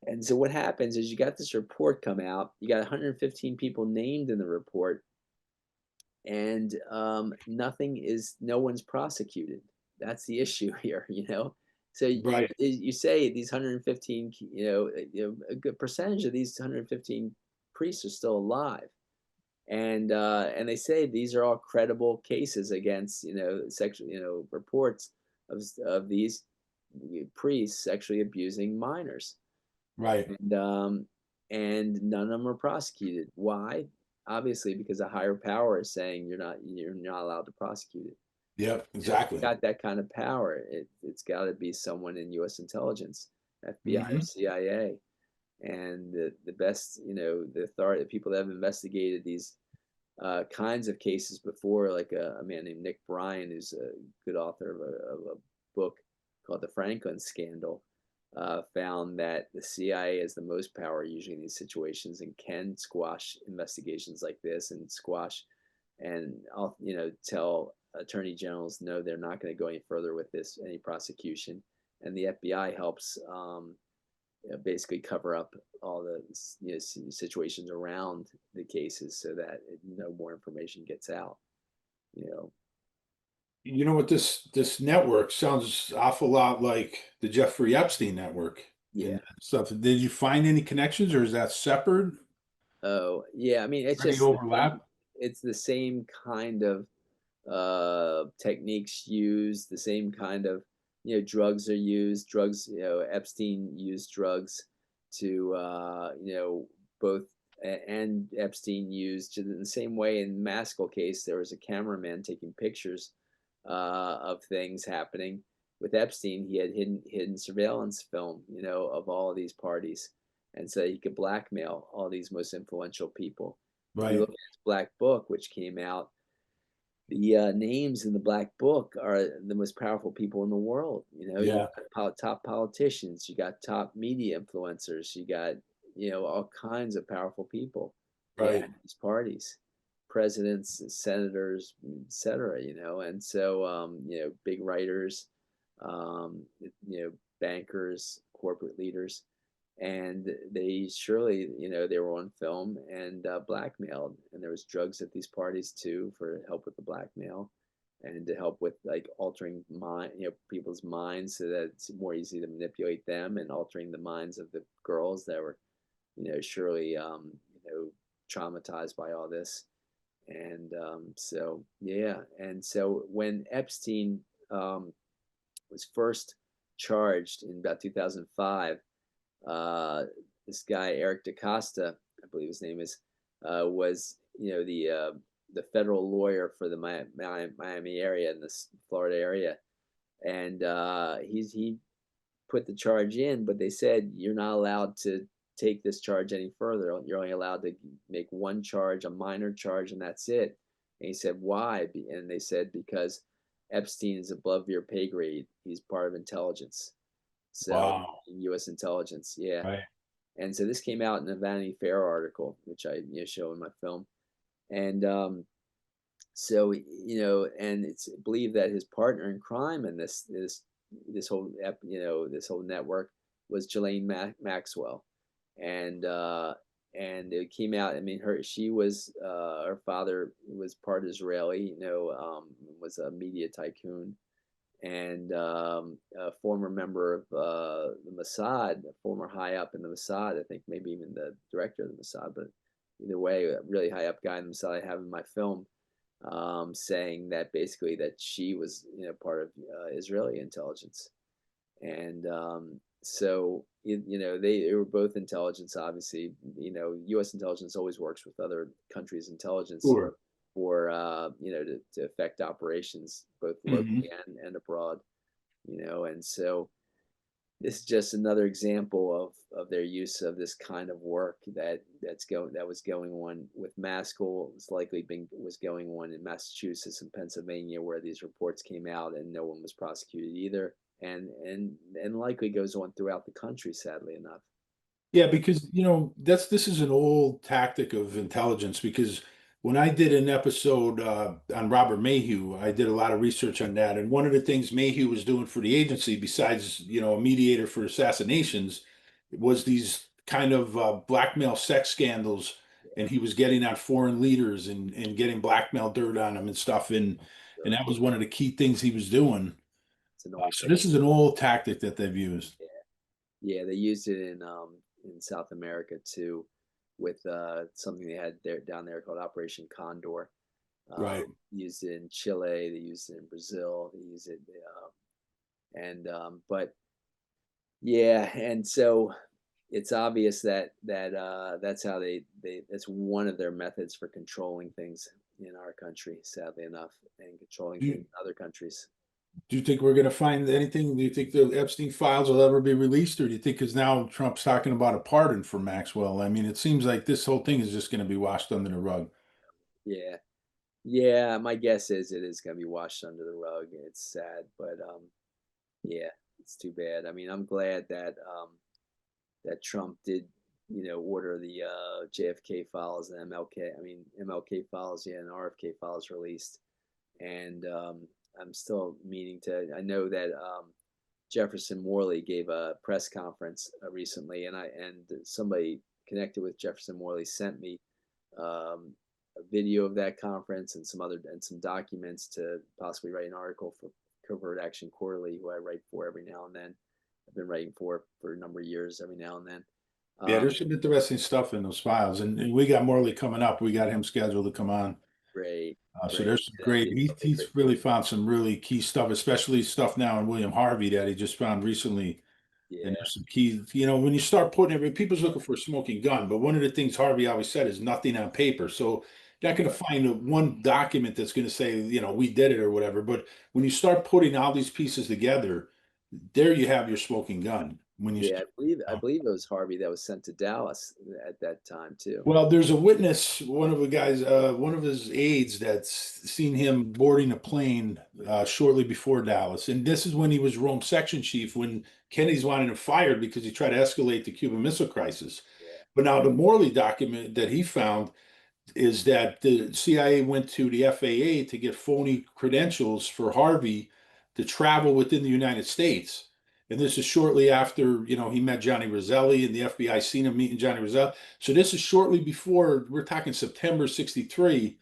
And so what happens is you got this report come out. You got 115 people named in the report, and no one's prosecuted. That's the issue here, So Right. you say these 115, a good percentage of these 115 priests are still alive, and they say these are all credible cases against sexual reports of these priests sexually abusing minors, Right. and none of them are prosecuted. Why? Obviously, because a higher power is saying you're not allowed to prosecute it. Yep. If Exactly. you got that kind of power, it's got to be someone in U.S. intelligence, FBI or CIA, and the best, the authority, the people that have investigated these kinds of cases before, like a man named Nick Bryan, who's a good author of a book called The Franklin Scandal, found that the CIA has the most power usually in these situations and can squash investigations like this and tell attorney generals no, they're not going to go any further with any prosecution, and the FBI helps basically cover up all the situations around the cases so that no more information gets out. You know what, this network sounds awful lot like the Jeffrey Epstein network Yeah. and stuff. Did you find any connections, or is that separate? Oh, yeah. I mean, it's Any just overlap? it's the same kind of techniques used, the same kind of drugs are used. Epstein used drugs to both, and Epstein used in the same way. In Maskell case, there was a cameraman taking pictures of things happening. With Epstein, he had hidden surveillance film, of all of these parties, and so he could blackmail all these most influential people. If you Right. look at his Black Book, which came out, the names in the Black Book are the most powerful people in the world. You Yeah. got top politicians, you got top media influencers, you got all kinds of powerful people Right. in these parties, presidents, senators, etc. And so big writers, bankers, corporate leaders, and they surely they were on film and blackmailed, and there was drugs at these parties too for help with the blackmail, and to help with like altering people's minds so that it's more easy to manipulate them, and altering the minds of the girls that were, surely, traumatized by all this. And so yeah, and so when Epstein was first charged in about 2005, this guy Eric DaCosta, I believe his name is, was the federal lawyer for the Miami area and this Florida area, and he put the charge in, but they said you're not allowed to take this charge any further. You're only allowed to make one charge, a minor charge, and that's it. And he said, why? And they said, because Epstein is above your pay grade. He's part of intelligence. So Wow. U.S. intelligence, yeah. Right. And so this came out in a Vanity Fair article, which I show in my film. And so and it's believed that his partner in crime in this whole this whole network was Ghislaine Maxwell, and it came out. I mean, her father was part Israeli, was a media tycoon, and a former member of the Mossad, a former high up in the Mossad, I think maybe even the director of the Mossad, but either way, a really high up guy in the Mossad I have in my film, saying that basically that she was part of Israeli intelligence, and so they were both intelligence. Obviously, U.S. intelligence always works with other countries' intelligence. Sure. For to affect operations both locally and abroad, and so this is just another example of their use of this kind of work that was going on with Maskell. It's likely was going on in Massachusetts and Pennsylvania, where these reports came out and no one was prosecuted either, and likely goes on throughout the country, sadly enough. Yeah, because this is an old tactic of intelligence. Because when I did an episode on Robert Mayhew, I did a lot of research on that, and one of the things Mayhew was doing for the agency, besides a mediator for assassinations, was these kind of blackmail sex scandals, and he was getting on foreign leaders and getting blackmail dirt on them and stuff, and that was one of the key things he was doing. It's an old So this is an old tactic that they've used. Yeah, they used it in South America too, with something they had down there called Operation Condor. Right. Used it in Chile. They used it in Brazil. They use it, but yeah, and so it's obvious that that's how that's one of their methods for controlling things in our country, sadly enough, and controlling things in other countries. Do you think we're going to find anything? Do you think the Epstein files will ever be released, or do you think, because now Trump's talking about a pardon for Maxwell? I mean, it seems like this whole thing is just going to be washed under the rug. Yeah, yeah. My guess is it is going to be washed under the rug. It's sad, but yeah, it's too bad. I mean, I'm glad that that Trump did, order the JFK files and MLK files, yeah, and RFK files released, and I'm still meaning to. I know that Jefferson Morley gave a press conference recently, and somebody connected with Jefferson Morley sent me a video of that conference and some documents to possibly write an article for Covert Action Quarterly, who I write for every now and then. I've been writing for a number of years, every now and then. Yeah, there's some interesting stuff in those files, and we got Morley coming up. We got him scheduled to come on. Great. So there's some great. He's really found some really key stuff, especially stuff now in William Harvey that he just found recently. Yeah. And there's some key, when you start putting it, people's looking for a smoking gun, but one of the things Harvey always said is nothing on paper. So you're not going to find one document that's going to say, we did it or whatever. But when you start putting all these pieces together, there you have your smoking gun. When you I believe it was Harvey that was sent to Dallas at that time too. Well, there's a witness, one of the guys, one of his aides that's seen him boarding a plane shortly before Dallas. And this is when he was Rome section chief, when Kennedy's wanted him fired because he tried to escalate the Cuban Missile Crisis. Yeah. But now the Morley document that he found is that the CIA went to the FAA to get phony credentials for Harvey to travel within the United States. And this is shortly after, he met Johnny Roselli, and the FBI seen him meeting Johnny Roselli. So this is shortly before, we're talking September 63,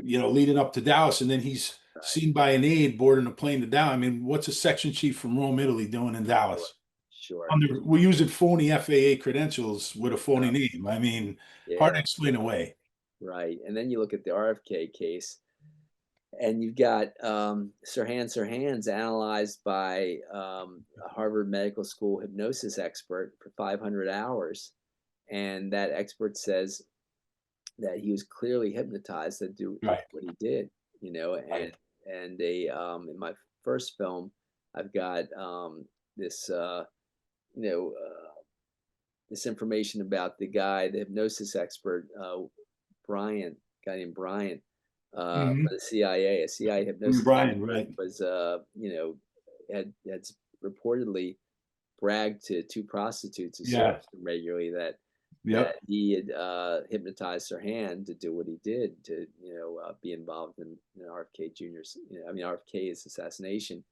leading up to Dallas. And then he's seen by an aide boarding a plane to Dallas. I mean, what's a section chief from Rome, Italy doing in Dallas? Sure. We're using phony FAA credentials with a phony Uh, name. I mean, hard to yeah, explain away. right. And then you look at the RFK case, and you've got Sirhan's analyzed by a Harvard Medical School hypnosis expert for 500 hours, and that expert says that he was clearly hypnotized to do Right. what he did, you know. And they in my first film, I've got this you know this information about the guy, the hypnosis expert, Bryant, guy named Bryant, Mhm. for the CIA. A CIA hypnosis Brian, expert right. was had reportedly bragged to two prostitutes who Yeah. served him regularly that Yep. he had hypnotized Sirhan to do what he did, to be involved in RFK Jr.'s, RFK's assassination.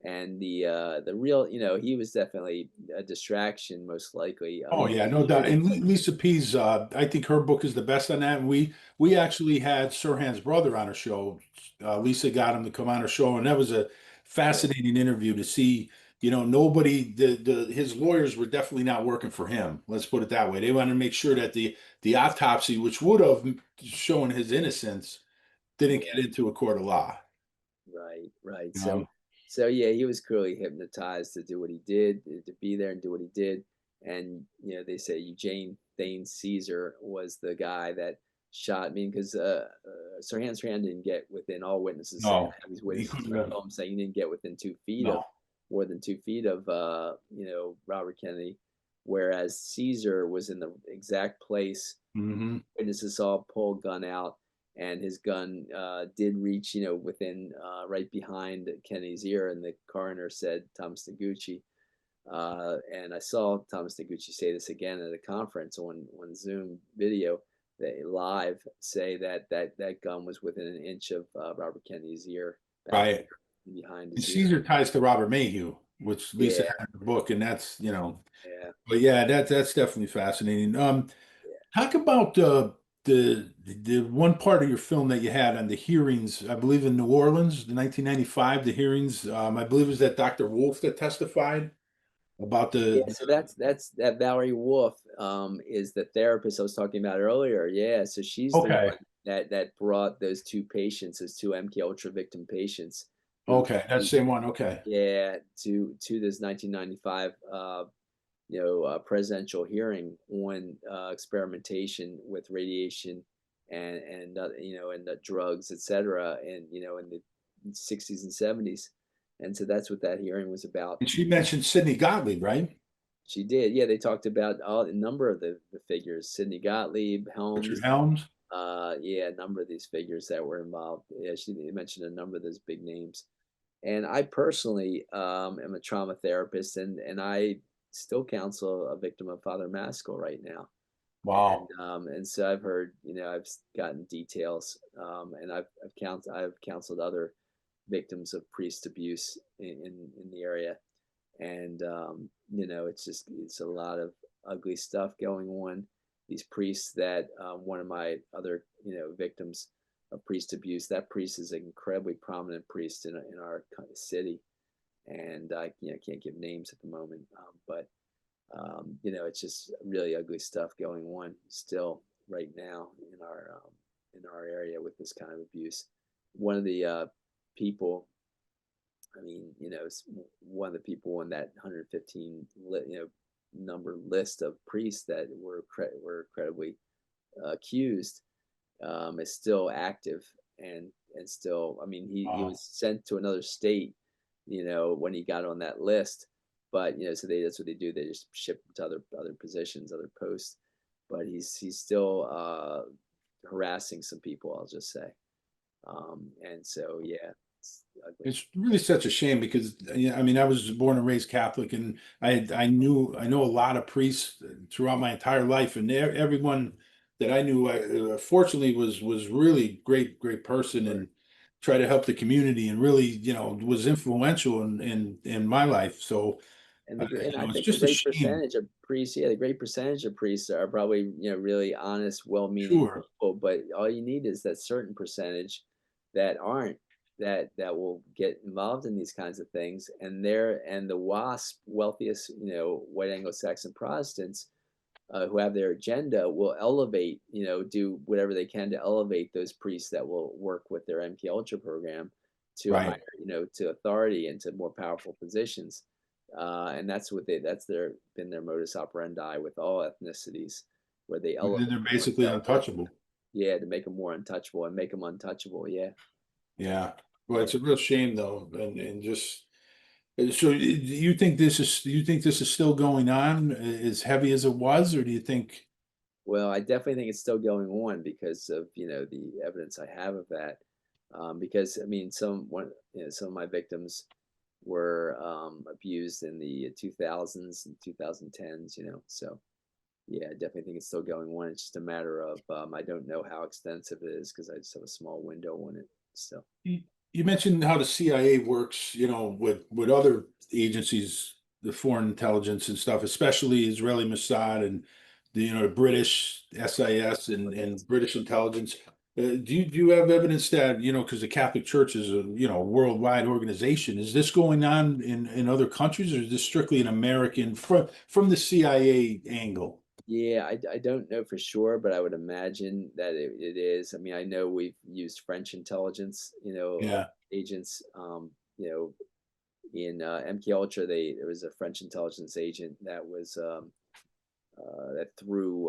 And the real, he was definitely a distraction, most likely. Oh yeah, no doubt. And Lisa P's, I think her book is the best on that. And we actually had Sirhan's brother on our show. Lisa got him to come on our show, and that was a fascinating interview to see. Nobody, his lawyers were definitely not working for him. Let's put it that way. They wanted to make sure that the autopsy, which would have shown his innocence, didn't Yeah. get into a court of law. Right. You So, know? so yeah, he was clearly hypnotized to do what he did, to be there and do what he did. And they say Eugene Thane Caesar was the guy that shot. I mean, because Sirhan didn't get within, all witnesses saying, No, these he witnesses couldn't in the have. film saying he didn't get within 2 feet of, No, more than 2 feet of Robert Kennedy, whereas Caesar was in the exact place. hmm Witnesses saw a pull gun out, and his gun did reach, within, right behind Kennedy's ear. And the coroner said Thomas Noguchi. And I saw Thomas Noguchi say this again at a conference on Zoom video, they live, say that gun was within an inch of Robert Kennedy's ear, back right. behind And his ear. Caesar ties to Robert Mayhew, which Lisa Yeah, had in her book, and that's, yeah, but yeah, that's definitely fascinating. yeah. Talk about the one part of your film that you had on the hearings, I believe in New Orleans, the 1995, the hearings. I believe it was that Dr. Wolf that testified about Yeah, so that's that Valerie Wolf is the therapist I was talking about earlier. Yeah, so she's the okay, one that brought those two patients, those two MKUltra victim patients, who, okay, that same one, okay, yeah, to this 1995 presidential hearing on experimentation with radiation and the drugs, etc. And in the 60s and 70s. And so that's what that hearing was about. and she mentioned Sidney Gottlieb, right? She did. Yeah, they talked about a number of the figures: Sidney Gottlieb, Richard Helms. Helms. Yeah, a number of these figures that were involved. Yeah, she mentioned a number of those big names. And I personally am a trauma therapist, and I still counsel a victim of Father Maskell right now. Wow. And so I've heard, I've gotten details, and I've counseled other victims of priest abuse in the area. And it's a lot of ugly stuff going on. These priests that one of my other victims of priest abuse, that priest is an incredibly prominent priest in our city. And I can't give names at the moment, but it's just really ugly stuff going on still right now in our area with this kind of abuse. One of the people, one of the people on that 115 number list of priests that were credibly accused, is still active, and still, he Wow. was sent to another state, when he got on that list. But so that's what they do, they just ship him to other positions, other posts. But he's still harassing some people, I'll just say. And so yeah, it's ugly. It's really such a shame because yeah, I mean, I was born and raised Catholic, and I know a lot of priests throughout my entire life, and everyone that I knew, fortunately, was really great person, and try to help the community, and really, was influential in my life. So, And I it's think the just a great shame. percentage of priests, yeah, the great percentage of priests are probably, really honest, well-meaning Sure. people. But all you need is that certain percentage that aren't, that will get involved in these kinds of things, and the WASP, wealthiest, white Anglo-Saxon Protestants, who have their agenda, will elevate, do whatever they can to elevate those priests that will work with their MKUltra program to Right. higher, to authority and to more powerful positions. And been their modus operandi with all ethnicities, where they And elevate. then they're basically untouchable. Yeah, to make them more untouchable and make them untouchable. Yeah. Yeah. Well, it's a real shame though, and just so do you think this is still going on as heavy as it was, or do you think? Well, I definitely think it's still going on because of, the evidence I have of that. Because I mean, some of my victims were abused in the 2000s and 2010s, so yeah, I definitely think it's still going on. It's just a matter of I don't know how extensive it is because I just have a small window on it still. You mentioned how the CIA works, with other agencies, the foreign intelligence and stuff, especially Israeli Mossad and the British SIS and British intelligence. Do you have evidence that, because the Catholic Church is a, worldwide organization, is this going on in other countries, or is this strictly an American from the CIA angle? Yeah, I don't know for sure, but I would imagine that it is. I mean, I know we've used French intelligence, Yeah. agents, in MKUltra, there was a French intelligence agent that was that threw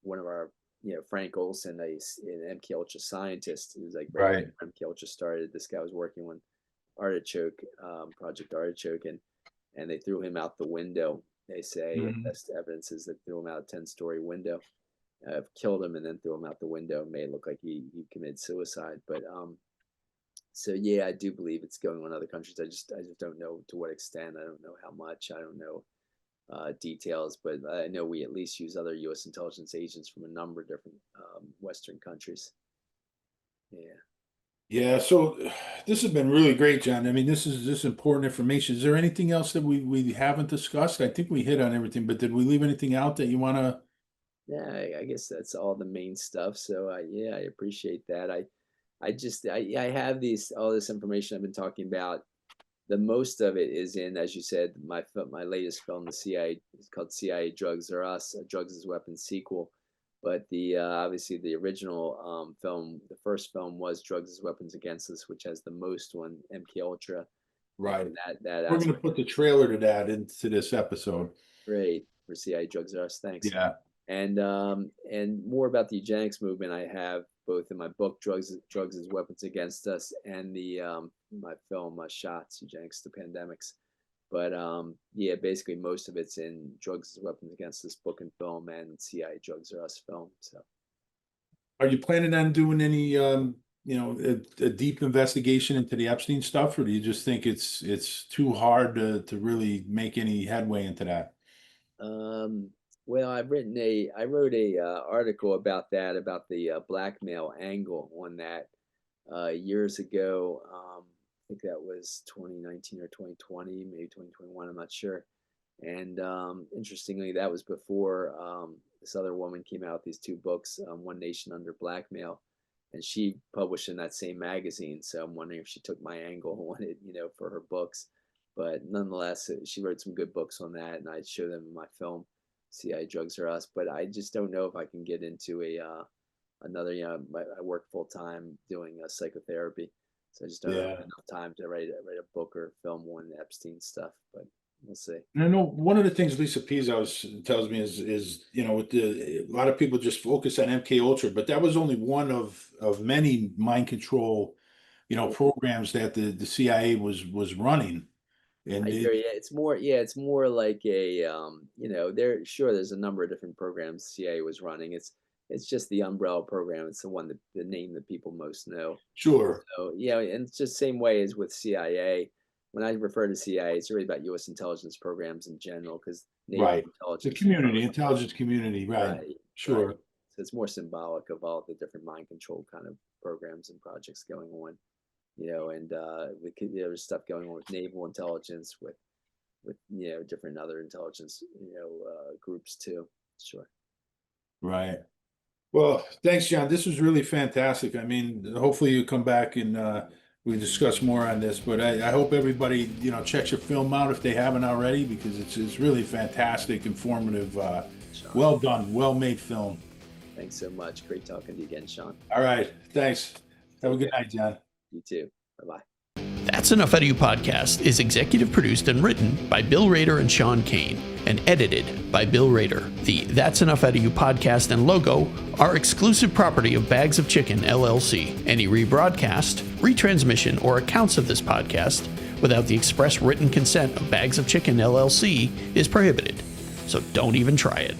one of our, Frank Olson, an MKUltra scientist, who was like right Right. when MKUltra started. This guy was working on Artichoke, Project Artichoke, and they threw him out the window. They say Mhm. best evidence is that threw him out a 10-story window, killed him, and then threw him out the window. Made it look like he committed suicide. But so yeah, I do believe it's going on in other countries. I just don't know to what extent. I don't know how much. I don't know details, but I know we at least use other U.S. intelligence agents from a number of different Western countries. Yeah. Yeah, so this has been really great, John. I mean, this is important information. Is there anything else that we haven't discussed? I think we hit on everything, but did we leave anything out that you want to? Yeah, I guess that's all the main stuff. So yeah, I appreciate that. I have all this information I've been talking about. The most of it is in, as you said, my latest film, the CIA, is called CIA Drugs Are Us, a Drugs as Weapons sequel. But the obviously the original film, the first film was Drugs as Weapons Against Us, which has the most on MKUltra. Right. And that We're going to aspect. put the trailer to that into this episode. Great for CIA Drugs Are Us. Thanks. Yeah. And more about the eugenics movement I have both in my book Drugs as Weapons Against Us and the my film Shots, Eugenics to Pandemics. But yeah, basically most of it's in Drugs as Weapons Against Us book and film and CIA Drugs Are Us film. So Are you planning on doing any, a deep investigation into the Epstein stuff, or do you just think it's too hard to really make any headway into that? Um, well, I wrote a article about that, about the blackmail angle on that years ago. I think that was 2019 or 2020, maybe 2021. I'm not sure. And interestingly, that was before this other woman came out with these two books, One Nation Under Blackmail, and she published in that same magazine. So I'm wondering if she took my angle on it, for her books. But nonetheless, she wrote some good books on that, and I show them in my film, "CIA Drugs Are Us." But I just don't know if I can get into a another. I work full time doing psychotherapy, so I just don't have Yeah. enough time to write a book or film on Epstein stuff. But we'll see. And I know one of the things Lisa Pizos tells me is with a lot of people just focus on MK Ultra, but that was only one of many mind control, programs that the CIA was running. And I hear you. It's more like a, there's a number of different programs CIA was running. It's just the umbrella program. It's the name that people most know. sure, So yeah, and it's just the same way as with CIA. When I refer to CIA, it's really about U.S. intelligence programs in general, because naval right. The intelligence community, intelligence community, right. right, right. Sure. So it's more symbolic of all the different mind control kind of programs and projects going on, and there's stuff going on with naval intelligence, with different other intelligence groups too. Sure. Right. Well, thanks, John. This was really fantastic. I mean, hopefully you come back and we discuss more on this. But I hope everybody, checks your film out if they haven't already, because it's really fantastic, informative, well done, well made film. Thanks so much. Great talking to you again, Sean. All right, thanks. Have a good night, John. You too. Bye-bye. That's Enough Out of You podcast is executive produced and written by Bill Rader and Sean Kane and edited by Bill Rader. The That's Enough Out of You podcast and logo are exclusive property of Bags of Chicken, LLC. Any rebroadcast, retransmission, or accounts of this podcast without the express written consent of Bags of Chicken, LLC is prohibited. So don't even try it.